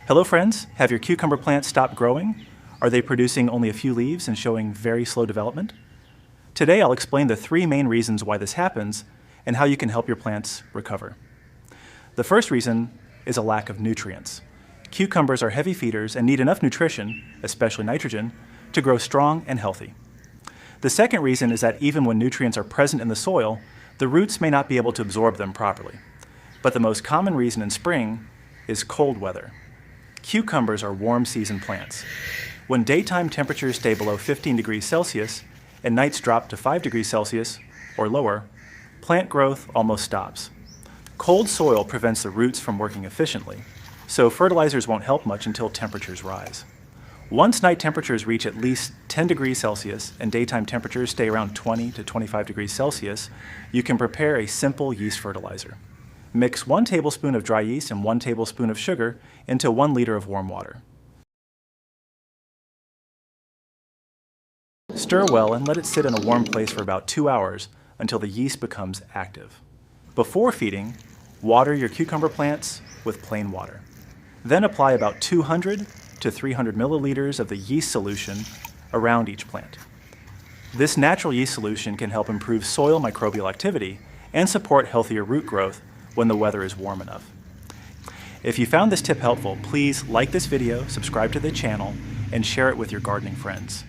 Hello friends, have your cucumber plants stopped growing? Are they producing only a few leaves and showing very slow development? Today I'll explain the 3 main reasons why this happens and how you can help your plants recover. The first reason is a lack of nutrients. Cucumbers are heavy feeders and need enough nutrition, especially nitrogen, to grow strong and healthy. The second reason is that even when nutrients are present in the soil, the roots may not be able to absorb them properly. But the most common reason in spring is cold weather. Cucumbers are warm season plants. When daytime temperatures stay below 15 degrees Celsius and nights drop to 5 degrees Celsius or lower, plant growth almost stops. Cold soil prevents the roots from working efficiently, so fertilizers won't help much until temperatures rise. Once night temperatures reach at least 10 degrees Celsius and daytime temperatures stay around 20 to 25 degrees Celsius, you can prepare a simple yeast fertilizer. Mix 1 tablespoon of dry yeast and 1 tablespoon of sugar into 1 liter of warm water. Stir well and let it sit in a warm place for about 2 hours until the yeast becomes active. Before feeding, water your cucumber plants with plain water. Then apply about 200 to 300 milliliters of the yeast solution around each plant. This natural yeast solution can help improve soil microbial activity and support healthier root growth when the weather is warm enough. If you found this tip helpful, please like this video, subscribe to the channel, and share it with your gardening friends.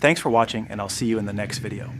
Thanks for watching, and I'll see you in the next video.